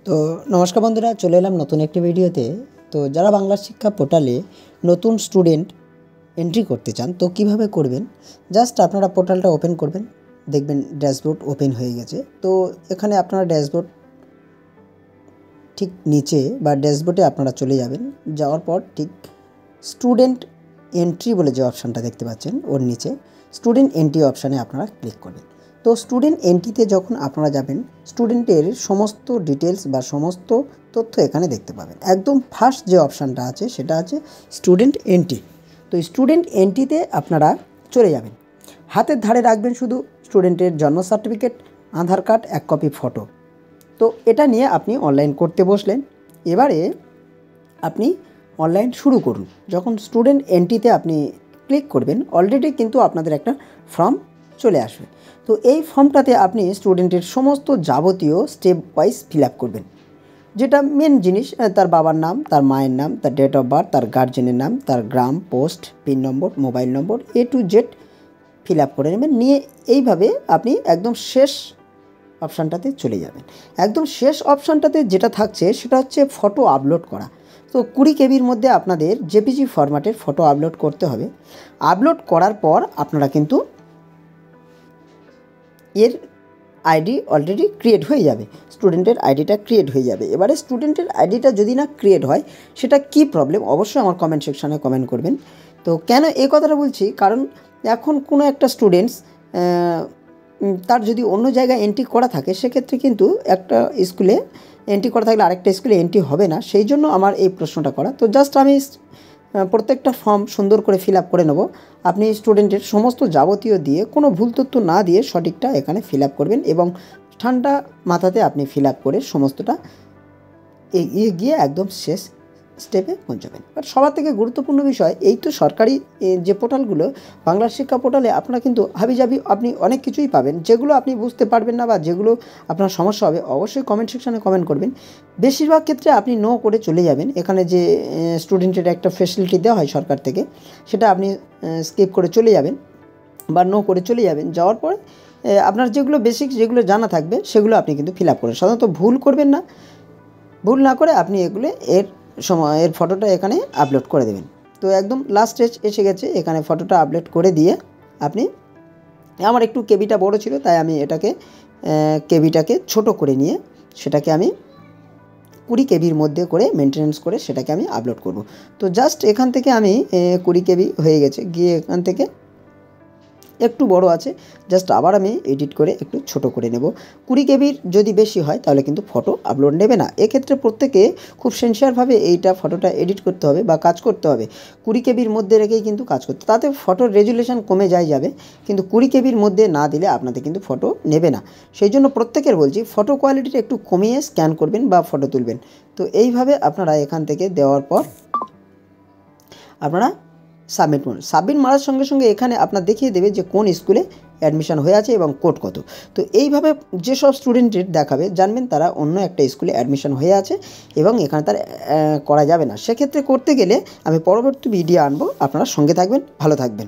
তো নমস্কার বন্ধুরা, চলে এলাম নতুন একটি ভিডিওতে। তো যারা বাংলা শিক্ষা পোর্টালে নতুন স্টুডেন্ট এন্ট্রি করতে চান তো কিভাবে করবেন, জাস্ট আপনারা পোর্টালটা ওপেন করবেন, দেখবেন ড্যাশবোর্ড ওপেন হয়ে গেছে। তো এখানে আপনারা ড্যাশবোর্ড ঠিক নিচে বা ড্যাশবোর্ডে আপনারা চলে যাবেন। যাওয়ার পর ঠিক স্টুডেন্ট এন্ট্রি বলে যে অপশানটা দেখতে পাচ্ছেন ওর নিচে স্টুডেন্ট এন্ট্রি অপশানে আপনারা ক্লিক করবেন। তো স্টুডেন্ট এন্ট্রিতে যখন আপনারা যাবেন, স্টুডেন্টের সমস্ত ডিটেলস বা সমস্ত তথ্য এখানে দেখতে পাবেন। একদম ফার্স্ট যে অপশানটা আছে সেটা আছে স্টুডেন্ট এন্ট্রি। তো স্টুডেন্ট এন্ট্রিতে আপনারা চলে যাবেন। হাতের ধারে রাখবেন শুধু স্টুডেন্টের জন্ম সার্টিফিকেট, আধার কার্ড, 1 কপি ফটো। তো এটা নিয়ে আপনি অনলাইন করতে বসলেন। এবারে আপনি অনলাইন শুরু করুন। যখন স্টুডেন্ট এন্ট্রিতে আপনি ক্লিক করবেন, অলরেডি কিন্তু আপনাদের একটা ফর্ম চলে আসবে। তো এই ফর্মটাতে আপনি স্টুডেন্টের সমস্ত যাবতীয় স্টেপ ওয়াইজ ফিল আপ করবেন। যেটা মেন জিনিস, তার বাবার নাম, তার মায়ের নাম, তার ডেট অফ বার্থ, তার গার্জেনের নাম, তার গ্রাম, post, pin number, mobile number, A to Z fill up করে নেবেন। নিয়ে এইভাবে আপনি একদম শেষ অপশানটাতে চলে যাবেন। একদম শেষ অপশানটাতে যেটা থাকছে সেটা হচ্ছে ফটো আপলোড করা। তো 20 কেবির মধ্যে আপনাদের জেপিজি ফরম্যাটের ফটো আপলোড করতে হবে। আপলোড করার পর আপনারা কিন্তু এর আইডি অলরেডি ক্রিয়েট হয়ে যাবে, স্টুডেন্টের আইডিটা ক্রিয়েট হয়ে যাবে। এবারে স্টুডেন্টের আইডিটা যদি না ক্রিয়েট হয়, সেটা কি প্রবলেম অবশ্যই আমার কমেন্ট সেকশানে কমেন্ট করবেন। তো কেন এই কথাটা বলছি, কারণ এখন কোনো একটা স্টুডেন্টস তার যদি অন্য জায়গায় এন্ট্রি করা থাকে, সেক্ষেত্রে কিন্তু একটা স্কুলে এন্ট্রি করা থাকলে আরেকটা স্কুলে এন্ট্রি হবে না। সেই জন্য আমার এই প্রশ্নটা করা। তো জাস্ট আমি প্রত্যেকটা ফর্ম সুন্দর করে ফিল আপ করে নেব। আপনি স্টুডেন্টের সমস্ত যাবতীয় দিয়ে কোনো ভুল তথ্য না দিয়ে সঠিকটা এখানে ফিল আপ করবেন এবং ঠান্ডা মাথাতে আপনি ফিল আপ করে সমস্তটা এগিয়ে গিয়ে একদম শেষ স্টেপে পৌঁছাবেন। আর সবার থেকে গুরুত্বপূর্ণ বিষয়, এই তো সরকারি যে পোর্টালগুলো, বাংলা শিক্ষা পোর্টালে আপনারা কিন্তু হাবিজাবি আপনি অনেক কিছুই পাবেন। যেগুলো আপনি বুঝতে পারবেন না বা যেগুলো আপনার সমস্যা হবে, অবশ্যই কমেন্ট সেকশানে কমেন্ট করবেন। বেশিরভাগ ক্ষেত্রে আপনি নো করে চলে যাবেন। এখানে যে স্টুডেন্টের একটা ফেসিলিটি দেওয়া হয় সরকার থেকে, সেটা আপনি স্কিপ করে চলে যাবেন বা নো করে চলে যাবেন। যাওয়ার পরে আপনার যেগুলো বেসিক যেগুলো জানা থাকবে সেগুলো আপনি কিন্তু ফিল আপ করেন। সাধারণত ভুল করবেন না। ভুল না করে আপনি এগুলো এর ফটোটা এখানে আপলোড করে দেবেন। তো একদম লাস্ট স্টেজ এসে গেছে। এখানে ফটোটা আপলোড করে দিয়ে আপনি, আমার একটু কেবিটা বড় ছিল তাই আমি এটাকে কেবিটাকে ছোট করে নিয়ে সেটাকে আমি 20 কেবির মধ্যে করে মেনটেনেন্স করে সেটাকে আমি আপলোড করব। তো জাস্ট এখান থেকে আমি 20 কেবি হয়ে গেছে, গিয়ে এখান থেকে একটু বড় আছে, জাস্ট আবার আমি এডিট করে একটু ছোট করে নেব। 20 কেবির যদি বেশি হয় তাহলে কিন্তু ফটো আপলোড নেবে না। এক্ষেত্রে প্রত্যেকে খুব সিনসিয়ারভাবে এইটা ফটোটা এডিট করতে হবে বা কাজ করতে হবে। 20 কেবির মধ্যে রেখেই কিন্তু কাজ করতে, তাতে ফটোর রেজুলেশন কমে যাবে, কিন্তু 20 কেবির মধ্যে না দিলে আপনাদের কিন্তু ফটো নেবে না। সেই জন্য প্রত্যেকের বলছি ফটো কোয়ালিটিটা একটু কমিয়ে স্ক্যান করবেন বা ফটো তুলবেন। তো এইভাবে আপনারা এখান থেকে দেওয়ার পর আপনারা সাবমিট মারার সঙ্গে সঙ্গে এখানে আপনার দেখিয়ে দেবে যে কোন স্কুলে অ্যাডমিশন হয়ে আছে এবং কোড কত। তো এইভাবে যেসব স্টুডেন্টের দেখাবে, জানবেন তারা অন্য একটা স্কুলে অ্যাডমিশন হয়ে আছে এবং এখানে তার করা যাবে না। সেক্ষেত্রে করতে গেলে আমি পরবর্তী ভিডিও আনবো, আপনারা সঙ্গে থাকবেন, ভালো থাকবেন।